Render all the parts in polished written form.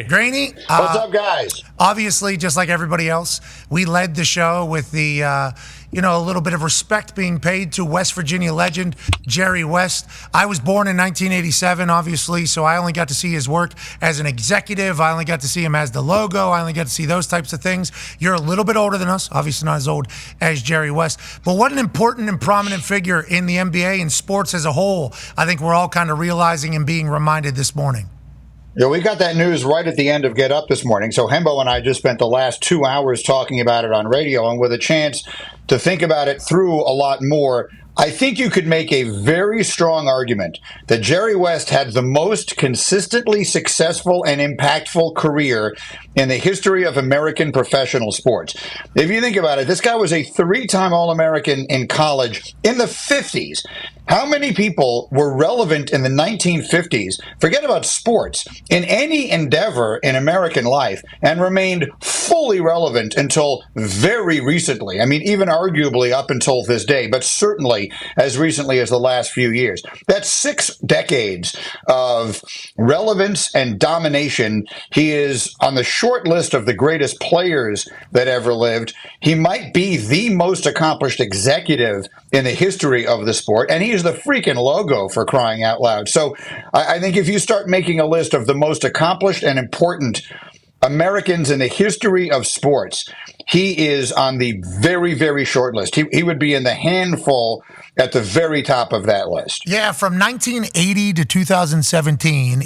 Greeny. What's up, guys? Obviously, just like everybody else, we led the show with the, a little bit of respect being paid to West Virginia legend Jerry West. I was born in 1987, obviously, so I only got to see his work as an executive. I only got to see him as the logo. I only got to see those types of things. You're a little bit older than us, obviously not as old as Jerry West. But what an important and prominent figure in the NBA and sports as a whole. I think we're all kind of realizing and being reminded this morning. Yeah, we got that news right at the end of Get Up this morning. So Hembo and I just spent the last 2 hours talking about it on radio, and with a chance to think about it through a lot more, I think you could make a very strong argument that Jerry West had the most consistently successful and impactful career in the history of American professional sports. If you think about it, this guy was a 3-time All-American in college in the 50s. How many people were relevant in the 1950s, forget about sports, in any endeavor in American life, and remained fully relevant until very recently? I mean, even arguably up until this day, but certainly as recently as the last few years. That's 6 decades of relevance and domination. He is on the short list of the greatest players that ever lived. He might be the most accomplished executive in the history of the sport, and he is the freaking logo, for crying out loud. So I think if you start making a list of the most accomplished and important Americans in the history of sports, he is on the very, very short list. He would be in the handful at the very top of that list. Yeah, from 1980 to 2017.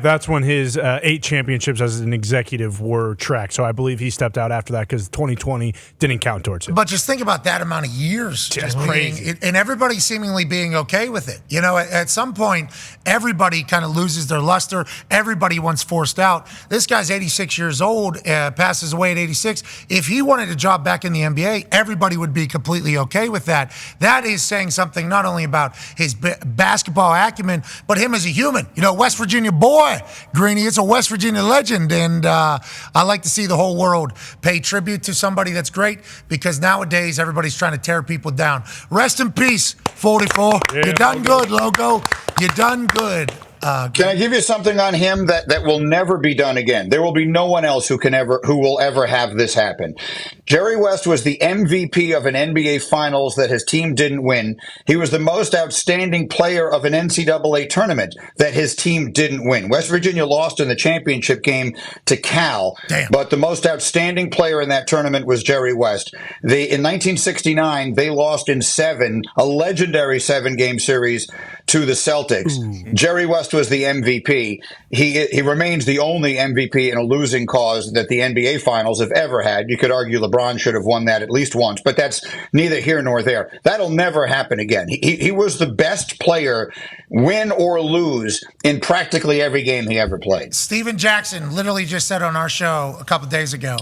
That's when his 8 championships as an executive were tracked. So I believe he stepped out after that because 2020 didn't count towards it. But just think about that amount of years. That's crazy. And everybody seemingly being okay with it. You know, at some point, everybody kind of loses their luster. Everybody wants forced out. This guy's 86 years old, passes away at 86. If he wanted a job back in the NBA, everybody would be completely okay with that. That is saying something not only about his basketball acumen, but him as a human. You know, West Virginia boy, Greeny, it's a West Virginia legend, and I like to see the whole world pay tribute to somebody that's great, because nowadays everybody's trying to tear people down. Rest in peace, 44. You done good, logo. You done good. Can I give you something on him that will never be done again? There will be no one else who will ever have this happen. Jerry West was the MVP of an NBA Finals that his team didn't win. He was the most outstanding player of an NCAA tournament that his team didn't win. West Virginia lost in the championship game to Cal, but the most outstanding player in that tournament was Jerry West. In 1969, they lost in 7, a legendary 7-game series to the Celtics. Jerry West was the MVP. He remains the only MVP in a losing cause that the NBA Finals have ever had. You could argue LeBron should have won that at least once, but that's neither here nor there. That'll never happen again. He was the best player, win or lose, in practically every game he ever played. Steven Jackson literally just said on our show a couple days ago.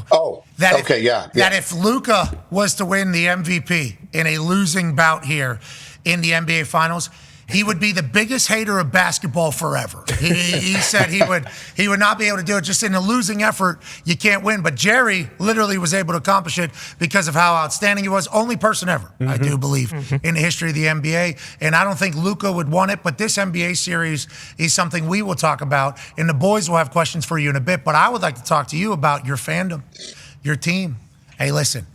That if Luka was to win the MVP in a losing bout here in the NBA Finals, he would be the biggest hater of basketball forever. He said he would not be able to do it. Just in a losing effort, you can't win. But Jerry literally was able to accomplish it because of how outstanding he was. Only person ever, I do believe, in the history of the NBA. And I don't think Luka would want it. But this NBA series is something we will talk about. And the boys will have questions for you in a bit. But I would like to talk to you about your fandom, your team. Hey, listen,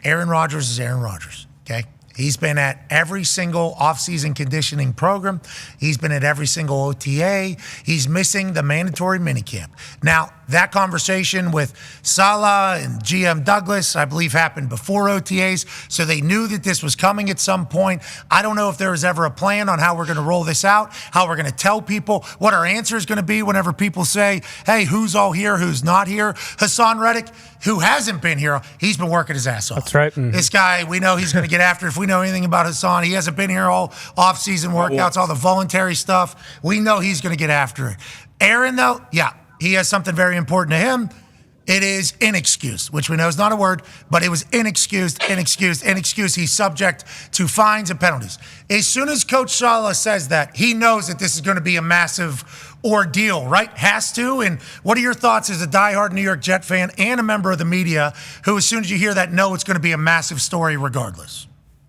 Aaron Rodgers is Aaron Rodgers, okay? He's been at every single offseason conditioning program. He's been at every single OTA. He's missing the mandatory minicamp. Now, that conversation with Salah and GM Douglas, I believe, happened before OTAs, so they knew that this was coming at some point. I don't know if there was ever a plan on how we're going to roll this out, how we're going to tell people, what our answer is going to be whenever people say, hey, who's all here, who's not here? Hassan Reddick, who hasn't been here, he's been working his ass off. That's right. This guy, we know he's going to get after it. If we know anything about Hassan, he hasn't been here all off-season workouts, all the voluntary stuff. We know he's going to get after it. Aaron, though, he has something very important to him. It is inexcused, which we know is not a word, but it was inexcused. He's subject to fines and penalties. As soon as Coach Salah says that, he knows that this is going to be a massive ordeal, right? Has to. And what are your thoughts as a diehard New York Jet fan and a member of the media who, as soon as you hear that, know it's going to be a massive story regardless?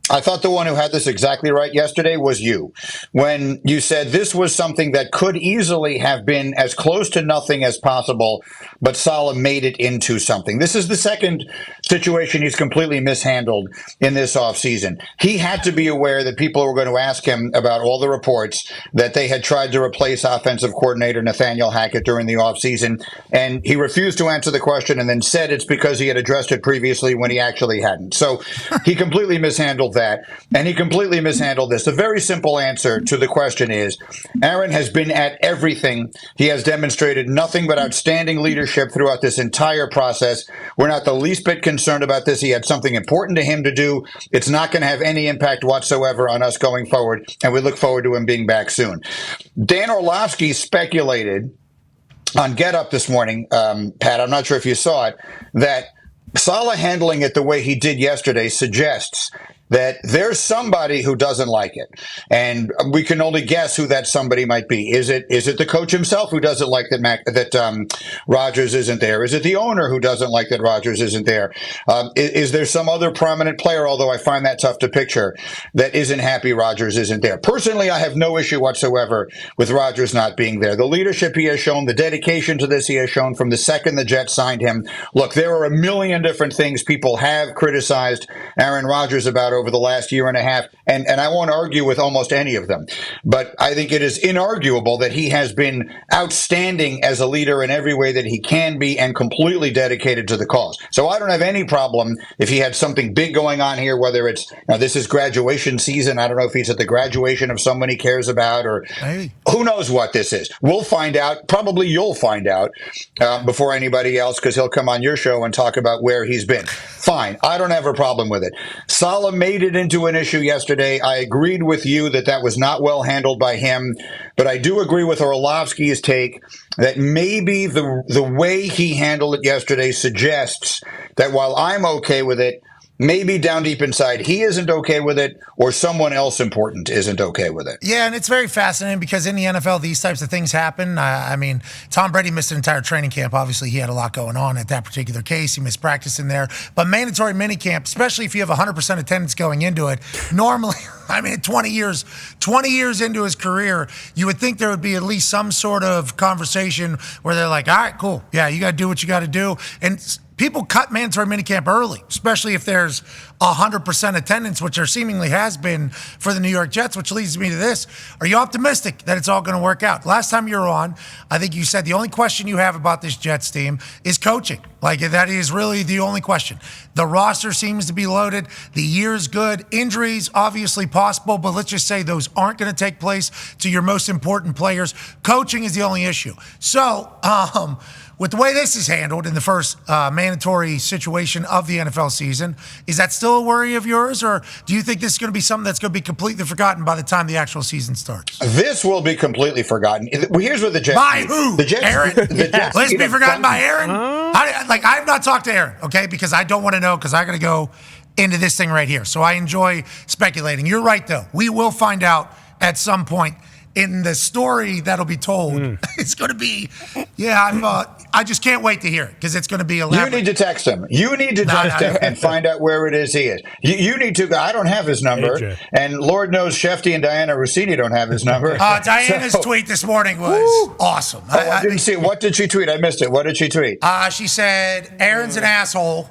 I thought the one who had this exactly right yesterday was you, when you said this was something that could easily have been as close to nothing as possible, but Saleh made it into something. This is the second situation he's completely mishandled in this offseason. He had to be aware that people were going to ask him about all the reports that they had tried to replace offensive coordinator Nathaniel Hackett during the offseason, and he refused to answer the question and then said it's because he had addressed it previously when he actually hadn't. So he completely mishandled that, and he completely mishandled this. The very simple answer to the question is Aaron has been at everything. He has demonstrated nothing but outstanding leadership throughout this entire process. We're not the least bit concerned about this. He had something important to him to do. It's not going to have any impact whatsoever on us going forward, and we look forward to him being back soon. Dan Orlovsky speculated on Get Up this morning, Pat, I'm not sure if you saw it, that Saleh handling it the way he did yesterday suggests that there's somebody who doesn't like it, and we can only guess who that somebody might be. Is it the coach himself who doesn't like that Rodgers isn't there? Is it the owner who doesn't like that Rodgers isn't there? Is there some other prominent player, although I find that tough to picture, that isn't happy Rodgers isn't there? Personally, I have no issue whatsoever with Rodgers not being there. The leadership he has shown, the dedication to this he has shown from the second the Jets signed him. Look, there are a million different things people have criticized Aaron Rodgers about over the last year and a half, and I won't argue with almost any of them. But I think it is inarguable that he has been outstanding as a leader in every way that he can be and completely dedicated to the cause. So I don't have any problem if he had something big going on here, whether it's, this is graduation season. I don't know if he's at the graduation of someone he cares about, or who knows what this is. We'll find out. Probably you'll find out before anybody else, because he'll come on your show and talk about where he's been. Fine. I don't have a problem with it. Saleh made it into an issue yesterday. I agreed with you that was not well handled by him, but I do agree with Orlovsky's take that maybe the way he handled it yesterday suggests that while I'm okay with it, maybe down deep inside he isn't okay with it, or someone else important isn't okay with it. Yeah, and it's very fascinating because in the NFL, these types of things happen. I mean, Tom Brady missed an entire training camp. Obviously, he had a lot going on at that particular case. He missed practice in there. But mandatory minicamp, especially if you have 100% attendance going into it, normally, I mean, 20 years into his career, you would think there would be at least some sort of conversation where they're like, all right, cool. Yeah, you got to do what you got to do. And people cut mandatory minicamp early, especially if there's 100% attendance, which there seemingly has been for the New York Jets, which leads me to this. Are you optimistic that it's all going to work out? Last time you were on, I think you said the only question you have about this Jets team is coaching. Like, that is really the only question. The roster seems to be loaded. The year's good. Injuries, obviously possible, but let's just say those aren't going to take place to your most important players. Coaching is the only issue. So, with the way this is handled in the first mandatory situation of the NFL season, is that still a worry of yours, or do you think this is going to be something that's going to be completely forgotten by the time the actual season starts? This will be completely forgotten. Well, here's what the Jets by need. who? The Jets, Aaron? The Jets Let's be forgotten by Aaron? I've not talked to Aaron, okay, because I don't want to know, because I got to go into this thing right here. So I enjoy speculating. You're right, though. We will find out at some point in the story that'll be told. It's going to be, I just can't wait to hear it, because it's going to be elaborate. You need to text him. You need to text him and find out where it is he is. You need to. I don't have his number, AJ. and Lord knows Shefty and Diana Rossini don't have his number. Diana's tweet this morning was awesome. I didn't see it. What did she tweet? I missed it. What did she tweet? She said, Aaron's an asshole.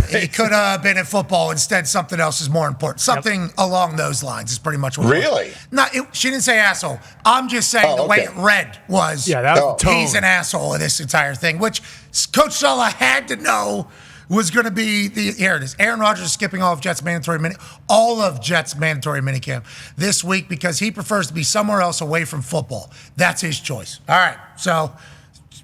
He could have been in football. Instead, something else is more important. Something along those lines is pretty much what Really? it was. No, she didn't say asshole. I'm just saying the way it read was, that was the tone. He's an asshole in this entire thing, which Coach Saleh had to know was going to be here it is. Aaron Rodgers is skipping all of Jets mandatory minicamp this week because he prefers to be somewhere else away from football. That's his choice. All right, so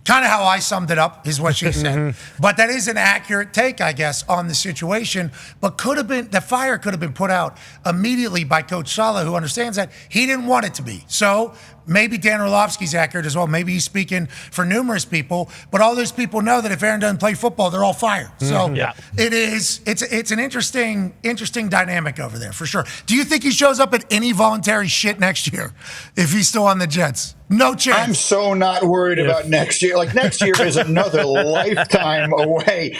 kind of how I summed it up is what she said. But that is an accurate take, I guess, on the situation. But the fire could have been put out immediately by Coach Saleh, who understands that he didn't want it to be. So maybe Dan Orlovsky's accurate as well. Maybe he's speaking for numerous people, but all those people know that if Aaron doesn't play football, they're all fired. So it's an interesting dynamic over there for sure. Do you think he shows up at any voluntary shit next year if he's still on the Jets? No chance. I'm so not worried about next year. Like, next year is another lifetime away.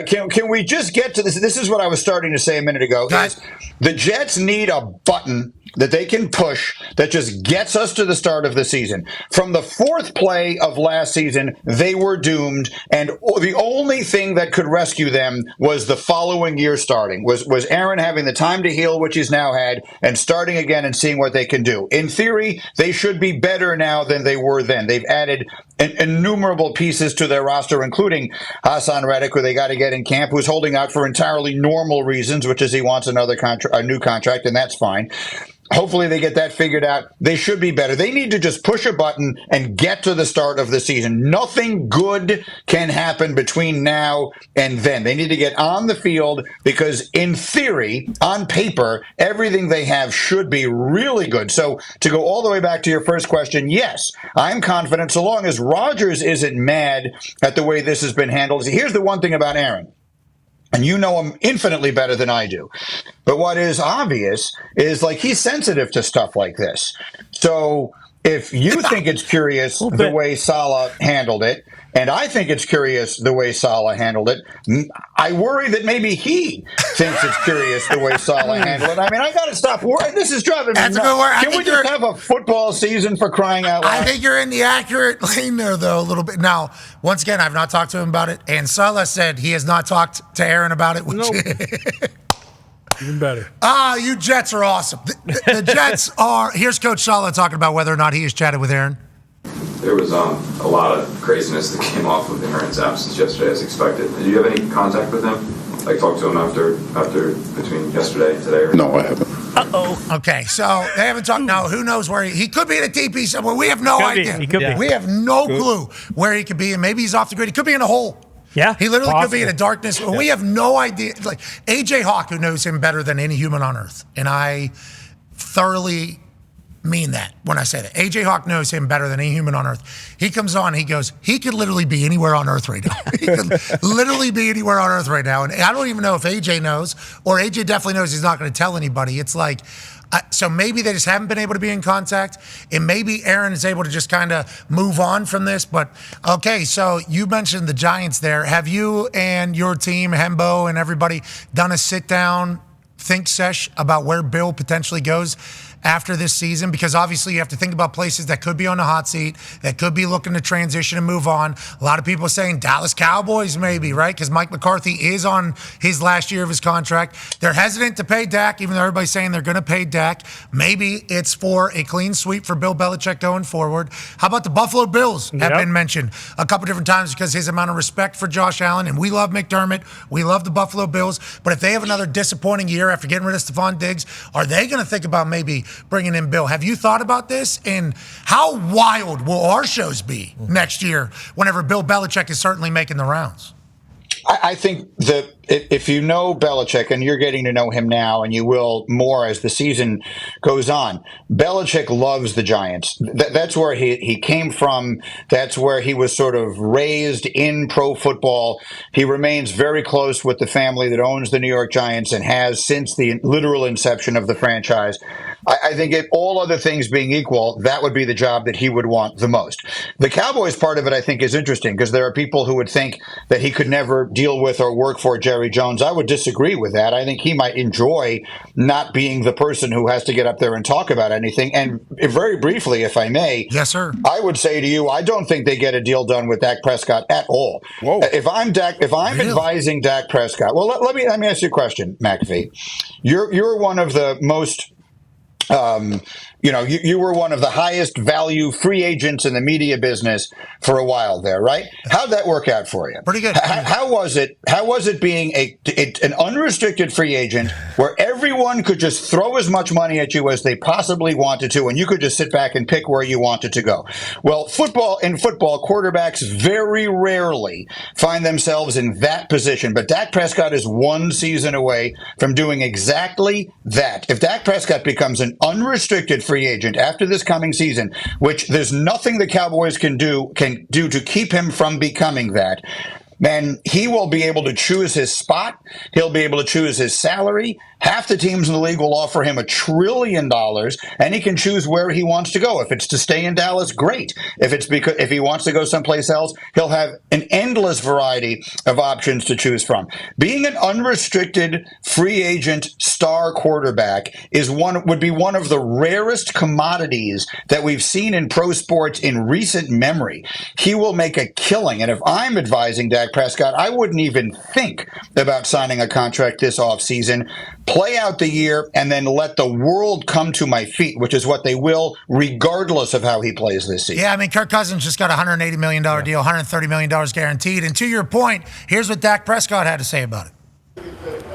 Can we just get to this? This is what I was starting to say a minute ago. Is the Jets need a button that they can push that just gets us to the start of the season. From the fourth play of last season, they were doomed, and the only thing that could rescue them was the following year starting, was Aaron having the time to heal, which he's now had, and starting again and seeing what they can do. In theory, they should be better now than they were then. They've added innumerable pieces to their roster, including Hassan Reddick, who they got to get in camp, who's holding out for entirely normal reasons, which is he wants a new contract, and that's fine. Hopefully they get that figured out. They should be better. They need to just push a button and get to the start of the season. Nothing good can happen between now and then. They need to get on the field because, in theory, on paper, everything they have should be really good. So to go all the way back to your first question, yes, I'm confident so long as Rodgers isn't mad at the way this has been handled. See, here's the one thing about Aaron. And you know him infinitely better than I do. But what is obvious is, like, he's sensitive to stuff like this. So if you think it's curious the way Saleh handled it, and I think it's curious the way Saleh handled it, I worry that maybe he thinks it's curious the way Saleh handled it. I mean, I got to stop worrying. This is driving me nuts. Can we just have a football season for crying out loud? I think you're in the accurate lane there, though, a little bit. Now, once again, I've not talked to him about it, and Saleh said he has not talked to Aaron about it. Even better. You Jets are awesome. The Jets are... Here's Coach Saleh talking about whether or not he has chatted with Aaron. There was a lot of craziness that came off of Aaron's absence yesterday, as expected. Did you have any contact with him? Like, talk to him after between yesterday and today? No, I haven't. Okay, so they haven't talked. Now, who knows where he could be in a TP somewhere. We have no idea. He could be. We have no clue where he could be, and maybe he's off the grid. He could be in a hole. Yeah, he literally could be in a darkness. Yeah. We have no idea. Like AJ Hawk, who knows him better than any human on earth, and I thoroughly mean that when I say that. AJ Hawk knows him better than any human on earth. He comes on, he goes, he could literally be anywhere on earth right now. He could literally be anywhere on earth right now. And I don't even know if AJ knows, or AJ definitely knows he's not going to tell anybody. It's like, so maybe they just haven't been able to be in contact, and maybe Aaron is able to just kind of move on from this. But, okay, so you mentioned the Giants there. Have you and your team, Hembo and everybody, done a sit-down think sesh about where Bill potentially goes after this season? Because obviously you have to think about places that could be on the hot seat, that could be looking to transition and move on. A lot of people are saying Dallas Cowboys maybe, right? Because Mike McCarthy is on his last year of his contract. They're hesitant to pay Dak, even though everybody's saying they're going to pay Dak. Maybe it's for a clean sweep for Bill Belichick going forward. How about the Buffalo Bills have been mentioned a couple different times because his amount of respect for Josh Allen, and we love McDermott. We love the Buffalo Bills. But if they have another disappointing year after getting rid of Stephon Diggs, are they going to think about maybe bringing in Bill? Have you thought about this? And how wild will our shows be next year whenever Bill Belichick is certainly making the rounds? I think that if you know Belichick, and you're getting to know him now, and you will more as the season goes on, Belichick loves the Giants. That's where he came from. That's where he was sort of raised in pro football. He remains very close with the family that owns the New York Giants and has since the literal inception of the franchise. I think if all other things being equal, that would be the job that he would want the most. The Cowboys part of it, I think, is interesting because there are people who would think that he could never deal with or work for Jerry Jones. I would disagree with that. I think he might enjoy not being the person who has to get up there and talk about anything. And very briefly, if I may, yes, sir, I would say to you, I don't think they get a deal done with Dak Prescott at all. Whoa. If I'm really? Advising Dak Prescott, well, let me ask you a question, McAfee. You're one of the most you were one of the highest value free agents in the media business for a while there, right? How'd that work out for you? Pretty good. How was it? How was it being an unrestricted free agent where everyone could just throw as much money at you as they possibly wanted to, and you could just sit back and pick where you wanted to go? Well, football, quarterbacks very rarely find themselves in that position, but Dak Prescott is one season away from doing exactly that. If Dak Prescott becomes an unrestricted free agent after this coming season, which there's nothing the Cowboys can do to keep him from becoming that, then he will be able to choose his spot. He'll be able to choose his salary. Half the teams in the league will offer him $1 trillion, and he can choose where he wants to go. If it's to stay in Dallas, great. If he wants to go someplace else, he'll have an endless variety of options to choose from. Being an unrestricted free agent star quarterback would be one of the rarest commodities that we've seen in pro sports in recent memory. He will make a killing, and if I'm advising Dak Prescott, I wouldn't even think about signing a contract this offseason. Play out the year and then let the world come to my feet, which is what they will, regardless of how he plays this season. Yeah, I mean, Kirk Cousins just got a $180 million deal, $130 million guaranteed. And to your point, here's what Dak Prescott had to say about it.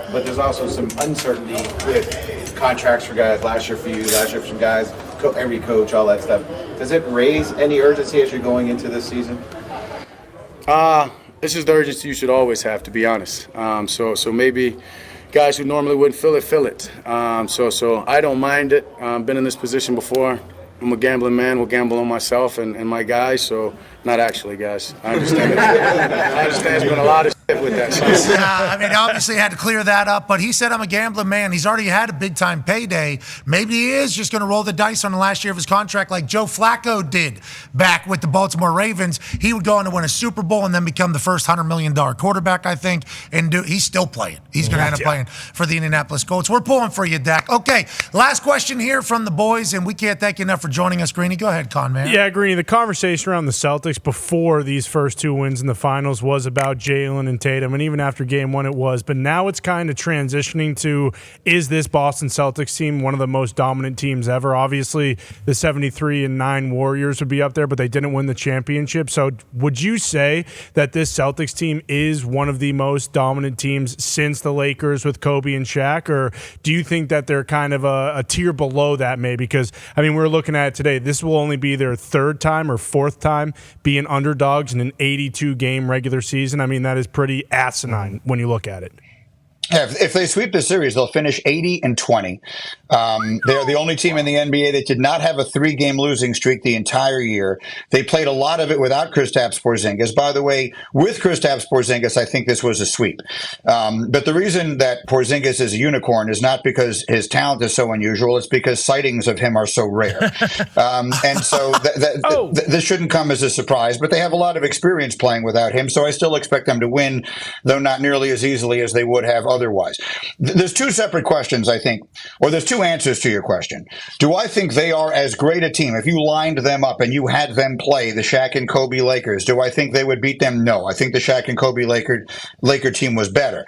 But there's also some uncertainty with contracts for guys, last year for you, last year for some guys, every coach, all that stuff. Does it raise any urgency as you're going into this season? This is the urgency you should always have, to be honest. So maybe guys who normally wouldn't feel it. So I don't mind it. Been in this position before. I'm a gambling man. Will gamble on myself and my guys. So not actually, guys. I understand. I understand. There's been a lot of shit with that. So. I mean, obviously had to clear that up. But he said, "I'm a gambling man." He's already had a big time payday. Maybe he is just going to roll the dice on the last year of his contract, like Joe Flacco did back with the Baltimore Ravens. He would go on to win a Super Bowl and then become the first $100 million quarterback, I think. And he's still playing. He's going to end up playing for the Indianapolis Colts. We're pulling for you, Dak. Okay, last question here from the boys, and we can't thank you enough for joining us, Greeny. Go ahead, Con Man. Yeah, Greeny, the conversation around the Celtics before these first two wins in the finals was about Jalen and Tatum, and even after game one it was. But now it's kind of transitioning to, is this Boston Celtics team one of the most dominant teams ever? Obviously, the 73-9 Warriors would be up there, but they didn't win the championship. So would you say that this Celtics team is one of the most dominant teams since the Lakers with Kobe and Shaq? Or do you think that they're kind of a tier below that maybe? Because, I mean, we're looking at it today. This will only be their third time or fourth time being underdogs in an 82-game regular season. I mean, that is pretty asinine when you look at it. If they sweep the series, they'll finish 80-20. They're the only team in the NBA that did not have a 3-game losing streak the entire year. They played a lot of it without Kristaps Porzingis. By the way, with Kristaps Porzingis, I think this was a sweep. But the reason that Porzingis is a unicorn is not because his talent is so unusual. It's because sightings of him are so rare. And so this shouldn't come as a surprise. But they have a lot of experience playing without him, so I still expect them to win, though not nearly as easily as they would have otherwise. There's two separate questions, I think, or there's two answers to your question. Do I think they are as great a team? If you lined them up and you had them play the Shaq and Kobe Lakers, do I think they would beat them? No. I think the Shaq and Kobe Laker team was better.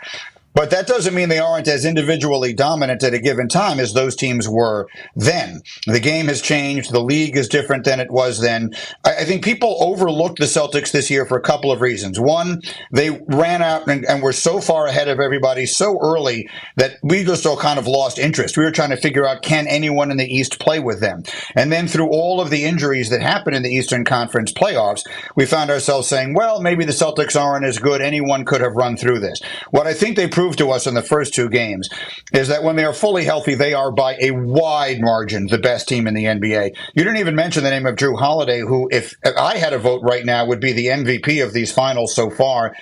But that doesn't mean they aren't as individually dominant at a given time as those teams were then. The game has changed. The league is different than it was then. I think people overlooked the Celtics this year for a couple of reasons. One, they ran out and were so far ahead of everybody so early that we just all kind of lost interest. We were trying to figure out, can anyone in the East play with them? And then through all of the injuries that happened in the Eastern Conference playoffs, we found ourselves saying, well, maybe the Celtics aren't as good. Anyone could have run through this. What I think they proved to us in the first two games is that when they are fully healthy, they are by a wide margin the best team in the NBA. You didn't even mention the name of Drew Holiday, who, if I had a vote right now, would be the MVP of these finals so far.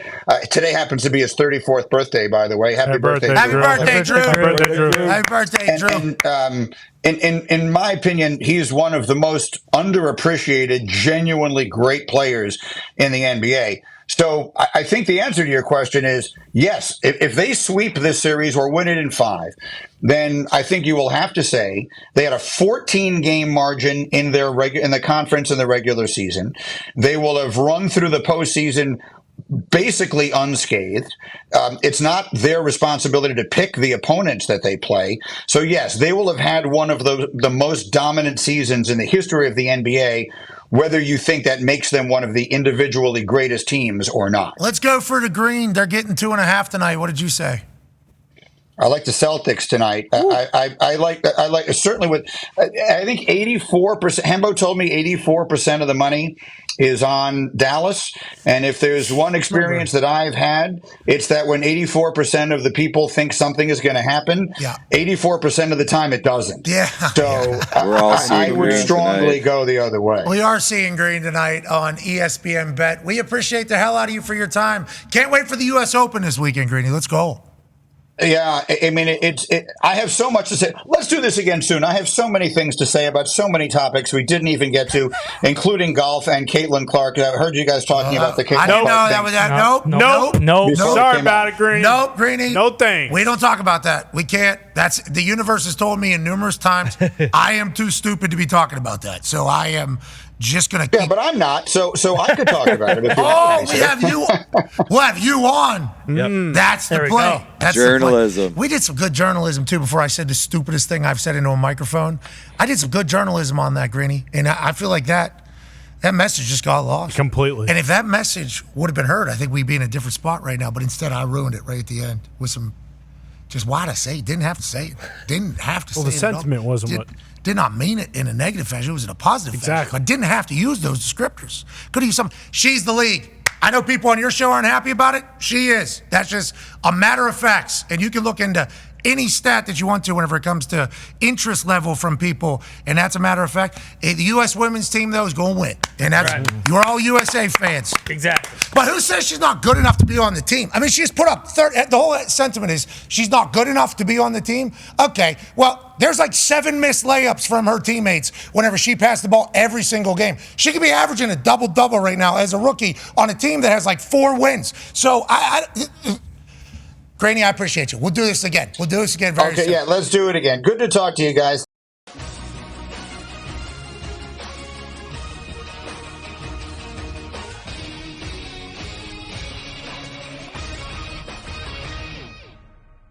Today happens to be his 34th birthday, by the way. Happy birthday, Happy Drew. birthday, Drew. Happy birthday, Drew. Happy birthday, Drew. In my opinion, he's one of the most underappreciated, genuinely great players in the NBA. So I think the answer to your question is yes. If they sweep this series or win it in 5, then I think you will have to say they had a 14-game margin in the conference in the regular season. They will have run through the postseason basically unscathed. It's not their responsibility to pick the opponents that they play. So yes, they will have had one of the most dominant seasons in the history of the NBA, whether you think that makes them one of the individually greatest teams or not. Let's go for the green. They're getting 2.5 tonight. What did you say? I like the Celtics tonight. I like certainly with, I think 84%, Hembo told me 84% of the money is on Dallas. And if there's one experience that I've had, it's that when 84% of the people think something is going to happen, 84% of the time it doesn't. Yeah. So We're all I seeing would green strongly tonight. go the other way. We are seeing green tonight on ESPN Bet. We appreciate the hell out of you for your time. Can't wait for the U.S. Open this weekend, Greeny. Let's go. Yeah, I mean, I have so much to say. Let's do this again soon. I have so many things to say about so many topics we didn't even get to, including golf and Caitlin Clark. I heard you guys talking about the Caitlin I didn't know Clark that thing. was that. Nope. Before it Sorry came about out. it, Greeny. Nope, Greeny. No thanks. We don't talk about that. We can't. That's the universe has told me in numerous times I am too stupid to be talking about that. So I am just going to keep. Yeah, but I'm not, so I could talk about it if you want me we to. have you. We'll have you on. Yep. That's the There we play. go. That's Journalism. The play. We did some good journalism too. Before I said the stupidest thing I've said into a microphone, I did some good journalism on that, Greeny, and I feel like that message just got lost Completely. And if that message would have been heard, I think we'd be in a different spot right now. But instead, I ruined it right at the end with some. Just why to say it. Didn't have to say it. Didn't have to say it. Well, the at all. sentiment wasn't what. Did not mean it in a negative fashion. It was in a positive fashion. Exactly. I didn't have to use those descriptors. Could have used something. She's the league. I know people on your show aren't happy about it. She is. That's just a matter of facts. And you can look into any stat that you want to whenever it comes to interest level from people. And that's a matter of fact. The U.S. women's team, though, is going to win. And that's you're all USA fans. Exactly. But who says she's not good enough to be on the team? I mean, she's put up the whole sentiment is she's not good enough to be on the team. Okay, well, there's like 7 missed layups from her teammates whenever she passed the ball every single game. She could be averaging a double-double right now as a rookie on a team that has like 4 wins. So Greeny, I appreciate you. We'll do this again. We'll do this again very soon. Okay, yeah, let's do it again. Good to talk to you guys.